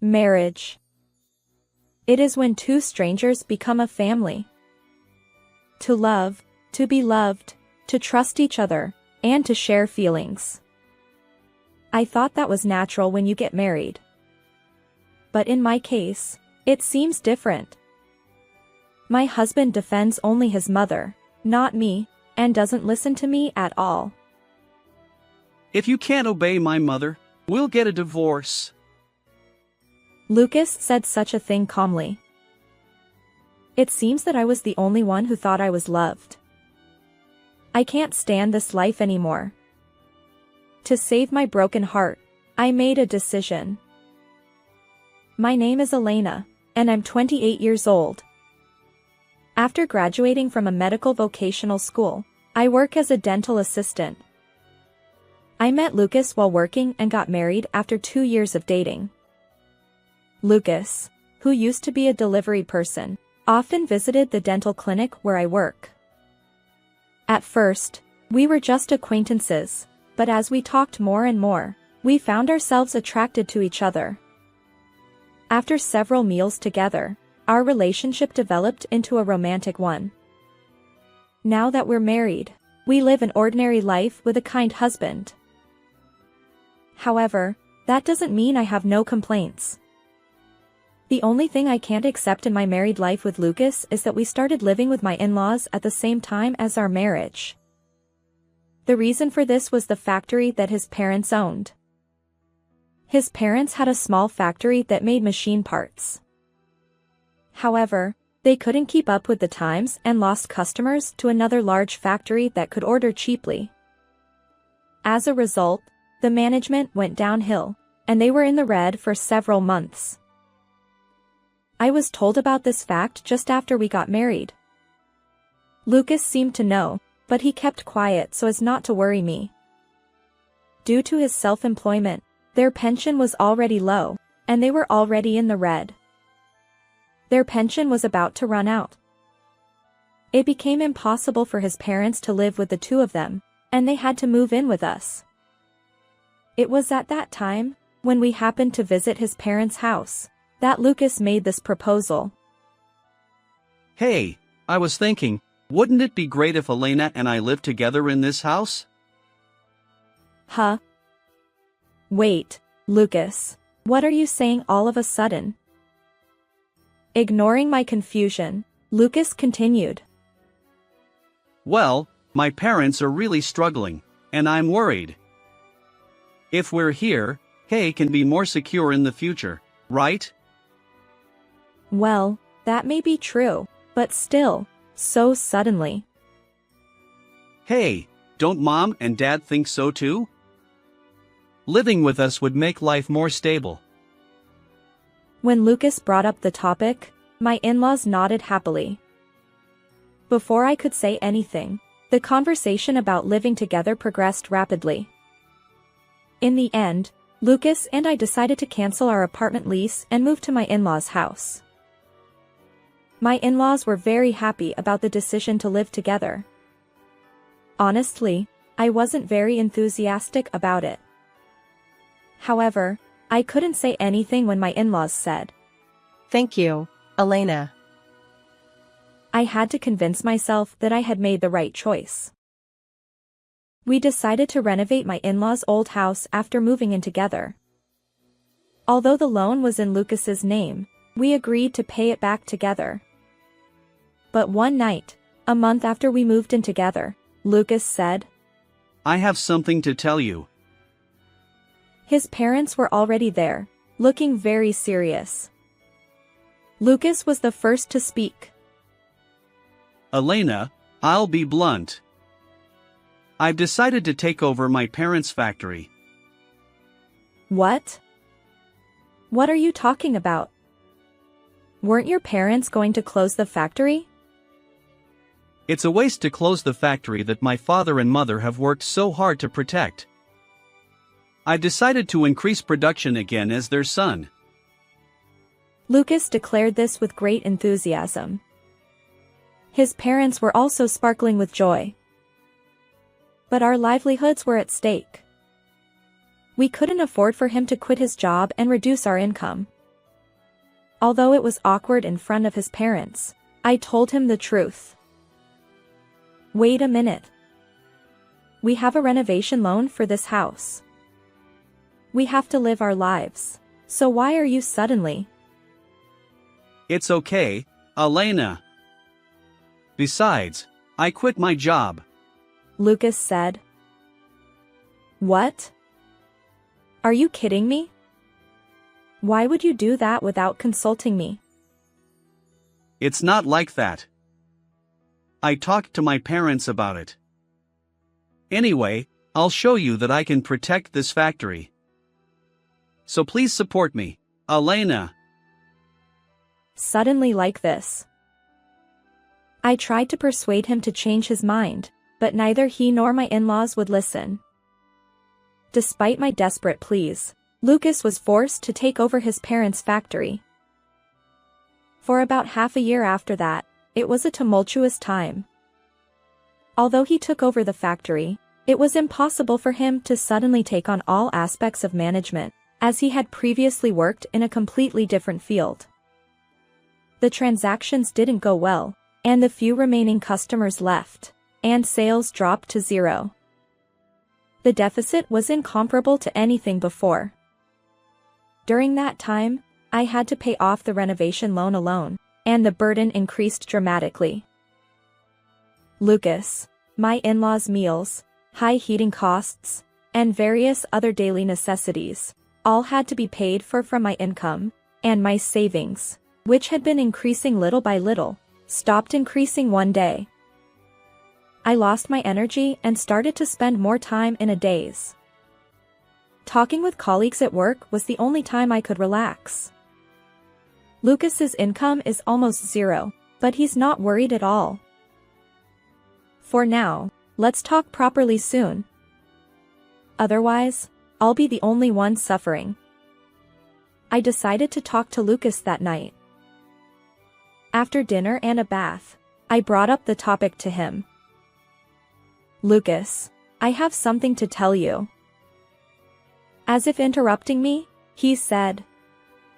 Marriage. It is when two strangers become a family. To love, to be loved, to trust each other, and to share feelings. I thought that was natural when you get married. But in my case, it seems different. My husband defends only his mother, not me, and doesn't listen to me at all. If you can't obey my mother, we'll get a divorce. Lucas said such a thing calmly. It seems that I was the only one who thought I was loved. I can't stand this life anymore. To save my broken heart, I made a decision. My name is Elena, and I'm 28 years old. After graduating from a medical vocational school, I work as a dental assistant. I met Lucas while working and got married after 2 years of dating. Lucas, who used to be a delivery person, often visited the dental clinic where I work. At first, we were just acquaintances, but as we talked more and more, we found ourselves attracted to each other. After several meals together, our relationship developed into a romantic one. Now that we're married, we live an ordinary life with a kind husband. However, that doesn't mean I have no complaints. The only thing I can't accept in my married life with Lucas is that we started living with my in-laws at the same time as our marriage. The reason for this was the factory that his parents owned. His parents had a small factory that made machine parts. However, they couldn't keep up with the times and lost customers to another large factory that could order cheaply. As a result, the management went downhill, and they were in the red for several months. I was told about this fact just after we got married. Lucas seemed to know, but he kept quiet so as not to worry me. Due to his self-employment, their pension was already low, and they were already in the red. Their pension was about to run out. It became impossible for his parents to live with the two of them, and they had to move in with us. It was at that time, when we happened to visit his parents' house, that Lucas made this proposal. Hey, I was thinking, wouldn't it be great if Elena and I lived together in this house? Huh? Wait, Lucas, what are you saying all of a sudden? Ignoring my confusion, Lucas continued. Well, my parents are really struggling, and I'm worried. If we're here, Hay can be more secure in the future, right? Well, that may be true, but still, so suddenly. Hey, don't Mom and Dad think so too? Living with us would make life more stable. When Lucas brought up the topic, my in-laws nodded happily. Before I could say anything, the conversation about living together progressed rapidly. In the end, Lucas and I decided to cancel our apartment lease and move to my in-laws' house. My in-laws were very happy about the decision to live together. Honestly, I wasn't very enthusiastic about it. However, I couldn't say anything when my in-laws said, "Thank you, Elena." I had to convince myself that I had made the right choice. We decided to renovate my in-laws' old house after moving in together. Although the loan was in Lucas's name, we agreed to pay it back together. But one night, a month after we moved in together, Lucas said, I have something to tell you. His parents were already there, looking very serious. Lucas was the first to speak. Elena, I'll be blunt. I've decided to take over my parents' factory. What? What are you talking about? Weren't your parents going to close the factory? It's a waste to close the factory that my father and mother have worked so hard to protect. I've decided to increase production again as their son. Lucas declared this with great enthusiasm. His parents were also sparkling with joy. But our livelihoods were at stake. We couldn't afford for him to quit his job and reduce our income. Although it was awkward in front of his parents, I told him the truth. Wait a minute. We have a renovation loan for this house. We have to live our lives. So why are you suddenly? It's okay, Elena. Besides, I quit my job. Lucas said. What? Are you kidding me? Why would you do that without consulting me? It's not like that. I talked to my parents about it. Anyway, I'll show you that I can protect this factory. So please support me, Elena. Suddenly like this. I tried to persuade him to change his mind, but neither he nor my in-laws would listen. Despite my desperate pleas, Lucas was forced to take over his parents' factory. For about half a year after that, it was a tumultuous time. Although he took over the factory, it was impossible for him to suddenly take on all aspects of management, as he had previously worked in a completely different field. The transactions didn't go well, and the few remaining customers left, and sales dropped to zero. The deficit was incomparable to anything before. During that time, I had to pay off the renovation loan alone, and the burden increased dramatically. Lucas, my in-laws' meals, high heating costs, and various other daily necessities, all had to be paid for from my income, and my savings, which had been increasing little by little, stopped increasing one day. I lost my energy and started to spend more time in a daze. Talking with colleagues at work was the only time I could relax. Lucas's income is almost zero, but he's not worried at all. For now, let's talk properly soon. Otherwise, I'll be the only one suffering. I decided to talk to Lucas that night. After dinner and a bath, I brought up the topic to him. Lucas, I have something to tell you. As if interrupting me, he said,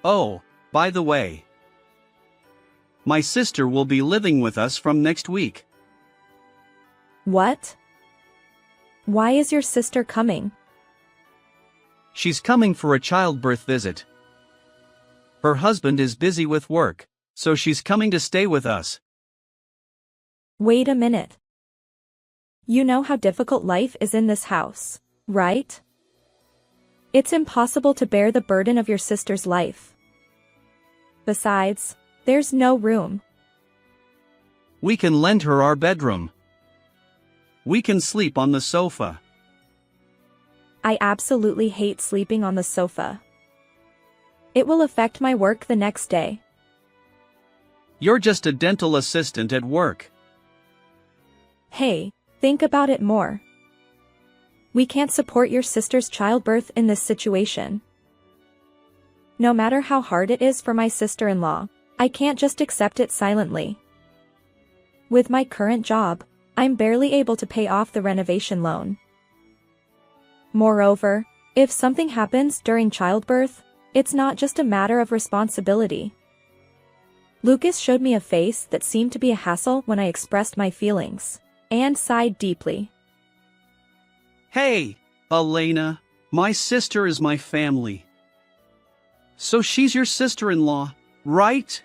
Oh, by the way, my sister will be living with us from next week. What? Why is your sister coming? She's coming for a childbirth visit. Her husband is busy with work, so she's coming to stay with us. Wait a minute. You know how difficult life is in this house, right? It's impossible to bear the burden of your sister's life. Besides, there's no room. We can lend her our bedroom. We can sleep on the sofa. I absolutely hate sleeping on the sofa. It will affect my work the next day. You're just a dental assistant at work. Hey, think about it more. We can't support your sister's childbirth in this situation. No matter how hard it is for my sister-in-law, I can't just accept it silently. With my current job, I'm barely able to pay off the renovation loan. Moreover, if something happens during childbirth, it's not just a matter of responsibility. Lucas showed me a face that seemed to be a hassle when I expressed my feelings, and sighed deeply. Hey, Elena, my sister is my family. So she's your sister-in-law, right?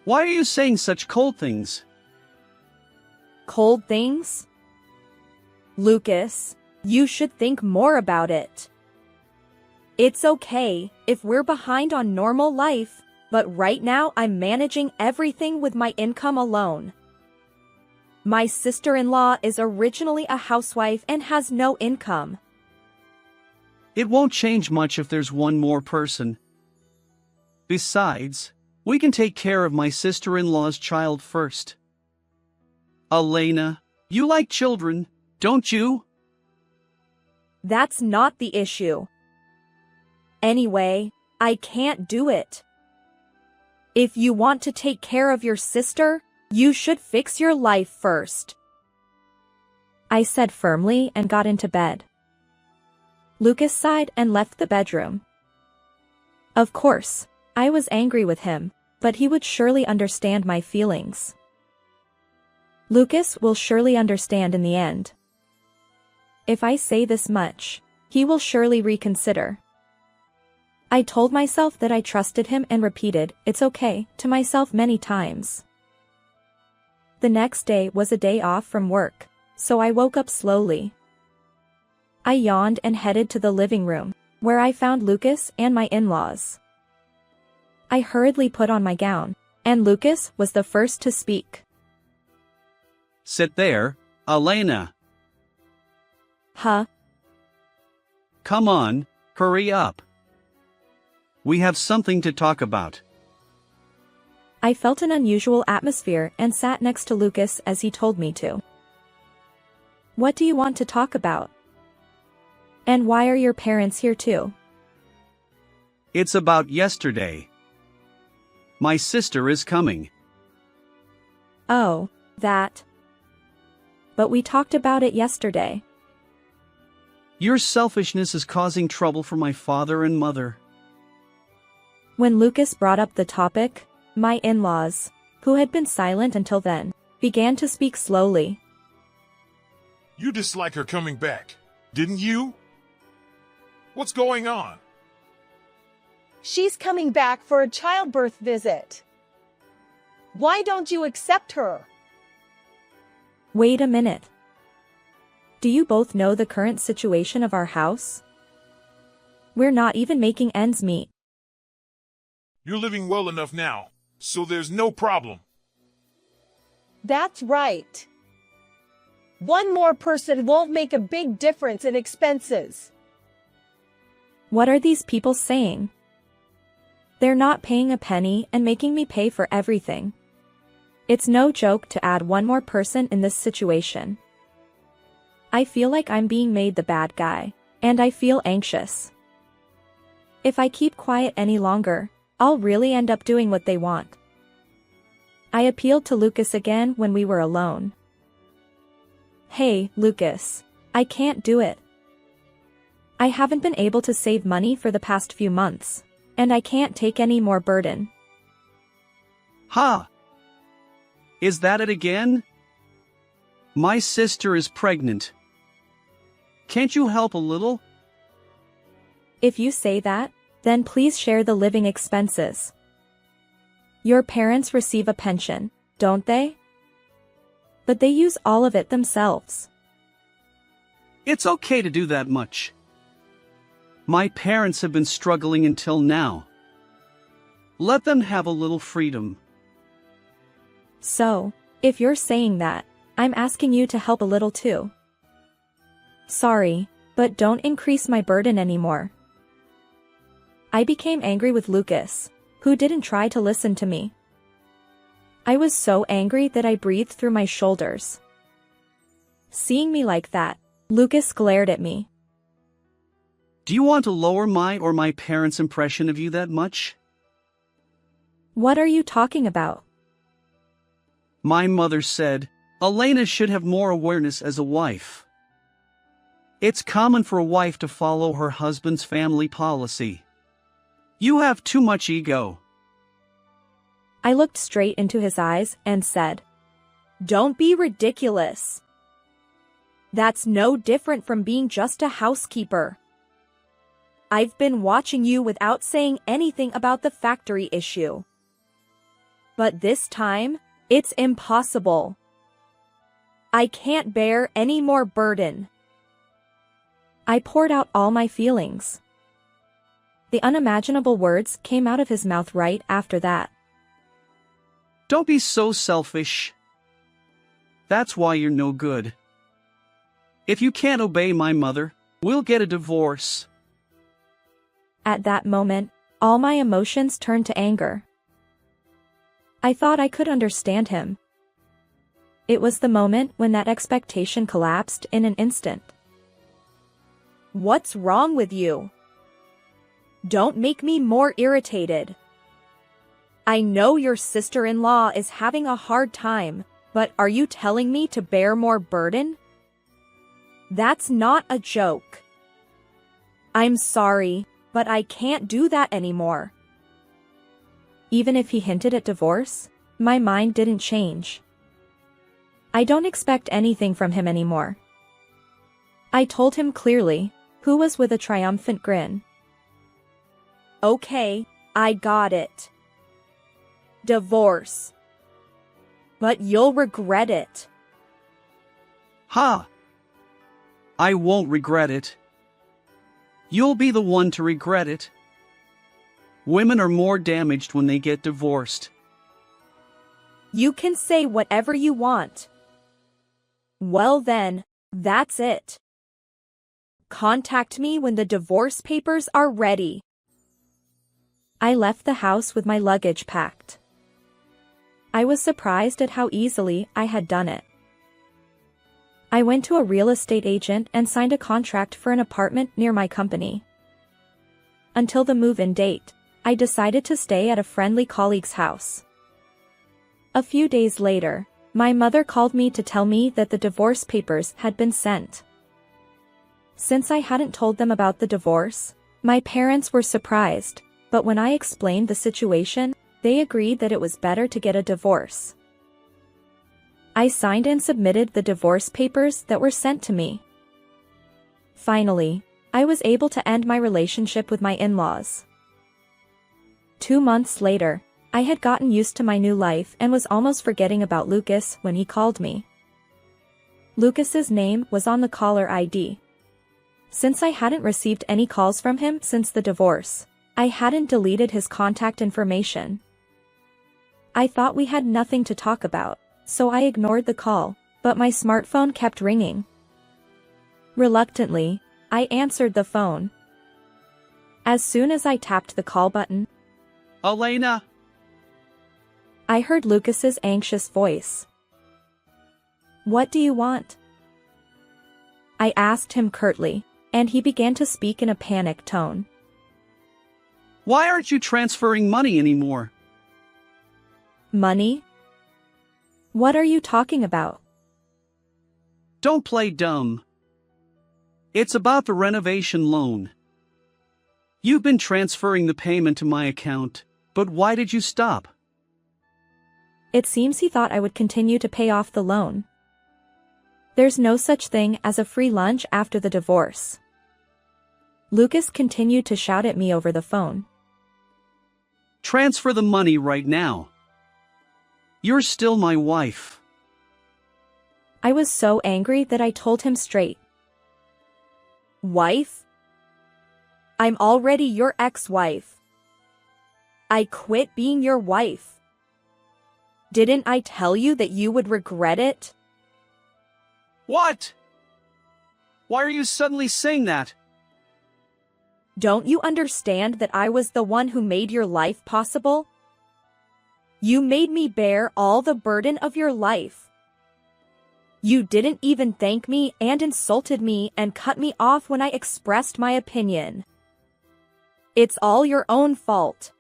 Why are you saying such cold things? Cold things? Lucas, you should think more about it. It's okay if we're behind on normal life, but right now I'm managing everything with my income alone. My sister-in-law is originally a housewife and has no income. It won't change much if there's one more person. Besides, we can take care of my sister-in-law's child first. Elena, you like children, don't you? That's not the issue. Anyway, I can't do it. If you want to take care of your sister, you should fix your life first. I said firmly and got into bed. Lucas sighed and left the bedroom. Of course, I was angry with him, but he would surely understand my feelings. Lucas will surely understand in the end. If I say this much, he will surely reconsider. I told myself that I trusted him and repeated, "It's okay," to myself many times. The next day was a day off from work, so I woke up slowly. I yawned and headed to the living room, where I found Lucas and my in-laws. I hurriedly put on my gown, and Lucas was the first to speak. Sit there, Elena. Huh? Come on, hurry up. We have something to talk about. I felt an unusual atmosphere and sat next to Lucas as he told me to. What do you want to talk about? And why are your parents here too? It's about yesterday. My sister is coming. Oh, that. But we talked about it yesterday. Your selfishness is causing trouble for my father and mother. When Lucas brought up the topic, my in-laws, who had been silent until then, began to speak slowly. You dislike her coming back, didn't you? What's going on? She's coming back for a childbirth visit. Why don't you accept her? Wait a minute. Do you both know the current situation of our house? We're not even making ends meet. You're living well enough now, so there's no problem. That's right. One more person won't make a big difference in expenses. What are these people saying? They're not paying a penny and making me pay for everything. It's no joke to add one more person in this situation. I feel like I'm being made the bad guy, and I feel anxious. If I keep quiet any longer, I'll really end up doing what they want. I appealed to Lucas again when we were alone. Hey, Lucas, I can't do it. I haven't been able to save money for the past few months, and I can't take any more burden. Ha! Is that it again? My sister is pregnant. Can't you help a little? If you say that, then please share the living expenses. Your parents receive a pension, don't they? But they use all of it themselves. It's okay to do that much. My parents have been struggling until now. Let them have a little freedom. So, if you're saying that, I'm asking you to help a little too. Sorry, but don't increase my burden anymore. I became angry with Lucas, who didn't try to listen to me. I was so angry that I breathed through my shoulders. Seeing me like that, Lucas glared at me. Do you want to lower my or my parents' impression of you that much? What are you talking about? My mother said, Elena should have more awareness as a wife. It's common for a wife to follow her husband's family policy. You have too much ego. I looked straight into his eyes and said, "Don't be ridiculous. That's no different from being just a housekeeper. I've been watching you without saying anything about the factory issue. But this time, it's impossible. I can't bear any more burden." I poured out all my feelings. The unimaginable words came out of his mouth right after that. Don't be so selfish. That's why you're no good. If you can't obey my mother, we'll get a divorce. At that moment, all my emotions turned to anger. I thought I could understand him. It was the moment when that expectation collapsed in an instant. What's wrong with you? Don't make me more irritated. I know your sister-in-law is having a hard time, but are you telling me to bear more burden? That's not a joke. I'm sorry, but I can't do that anymore. even if he hinted at divorce, my mind didn't change. I don't expect anything from him anymore. I told him clearly, who was with a triumphant grin. Okay, I got it. Divorce. But you'll regret it. Ha! I won't regret it. You'll be the one to regret it. Women are more damaged when they get divorced. You can say whatever you want. Well then, that's it. Contact me when the divorce papers are ready. I left the house with my luggage packed. I was surprised at how easily I had done it. I went to a real estate agent and signed a contract for an apartment near my company. Until the move-in date, I decided to stay at a friendly colleague's house. A few days later, my mother called me to tell me that the divorce papers had been sent. Since I hadn't told them about the divorce, my parents were surprised, but when I explained the situation, they agreed that it was better to get a divorce. I signed and submitted the divorce papers that were sent to me. Finally, I was able to end my relationship with my in-laws. 2 months later, I had gotten used to my new life and was almost forgetting about Lucas when he called me. Lucas's name was on the caller ID. Since I hadn't received any calls from him since the divorce, I hadn't deleted his contact information. I thought we had nothing to talk about, so I ignored the call, but my smartphone kept ringing. Reluctantly, I answered the phone. As soon as I tapped the call button, Elena! I heard Lucas's anxious voice. What do you want? I asked him curtly, and he began to speak in a panicked tone. Why aren't you transferring money anymore? Money? What are you talking about? Don't play dumb. It's about the renovation loan. You've been transferring the payment to my account, but why did you stop? It seems he thought I would continue to pay off the loan. There's no such thing as a free lunch after the divorce. Lucas continued to shout at me over the phone. Transfer the money right now. You're still my wife. I was so angry that I told him straight. Wife? I'm already your ex-wife. I quit being your wife. Didn't I tell you that you would regret it? What? Why are you suddenly saying that? Don't you understand that I was the one who made your life possible? You made me bear all the burden of your life. You didn't even thank me and insulted me and cut me off when I expressed my opinion. It's all your own fault.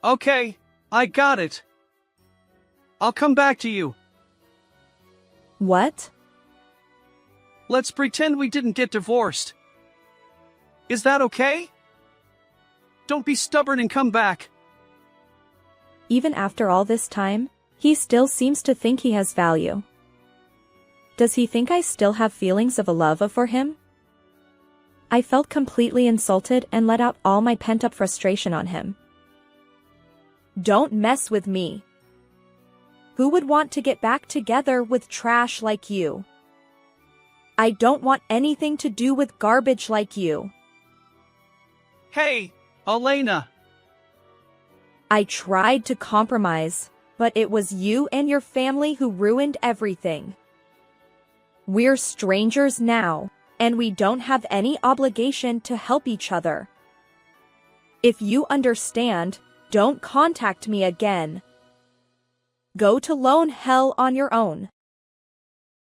Okay, I got it. I'll come back to you. What? Let's pretend we didn't get divorced. Is that okay? Don't be stubborn and come back. Even after all this time, he still seems to think he has value. Does he think I still have feelings of a love for him? I felt completely insulted and let out all my pent-up frustration on him. Don't mess with me. Who would want to get back together with trash like you? I don't want anything to do with garbage like you. Hey, Elena. I tried to compromise, but it was you and your family who ruined everything. We're strangers now, and we don't have any obligation to help each other. If you understand, don't contact me again. Go to lone hell on your own.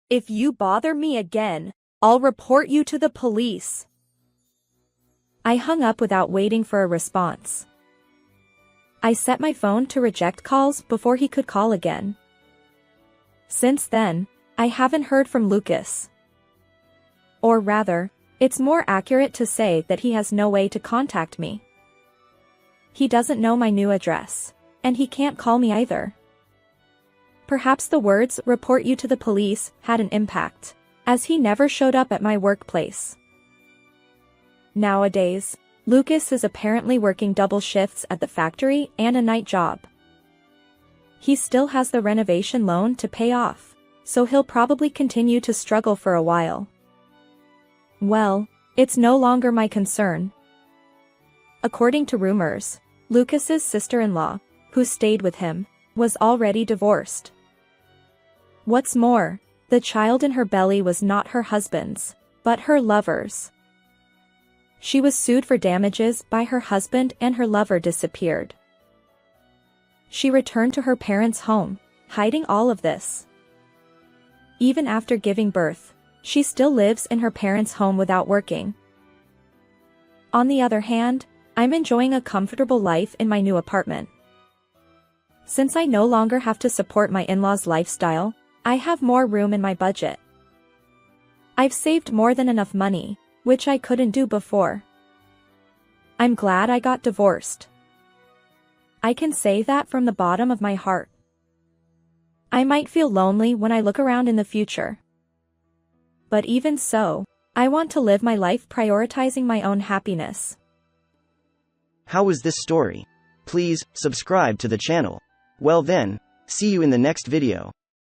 If you bother me again, I'll report you to the police. I hung up without waiting for a response. I set my phone to reject calls before he could call again. Since then, I haven't heard from Lucas. Or rather, it's more accurate to say that he has no way to contact me. He doesn't know my new address. And he can't call me either. Perhaps the words, "report you to the police," had an impact, as he never showed up at my workplace. Nowadays, Lucas is apparently working double shifts at the factory and a night job. He still has the renovation loan to pay off, so he'll probably continue to struggle for a while. Well, it's no longer my concern. According to rumors, Lucas's sister-in-law, who stayed with him, was already divorced. What's more, the child in her belly was not her husband's, but her lover's. She was sued for damages by her husband and her lover disappeared. She returned to her parents' home, hiding all of this. Even after giving birth, she still lives in her parents' home without working. On the other hand, I'm enjoying a comfortable life in my new apartment. Since I no longer have to support my in-laws' lifestyle, I have more room in my budget. I've saved more than enough money, which I couldn't do before. I'm glad I got divorced. I can say that from the bottom of my heart. I might feel lonely when I look around in the future. But even so, I want to live my life prioritizing my own happiness. How was this story? Please, subscribe to the channel. Well then, see you in the next video.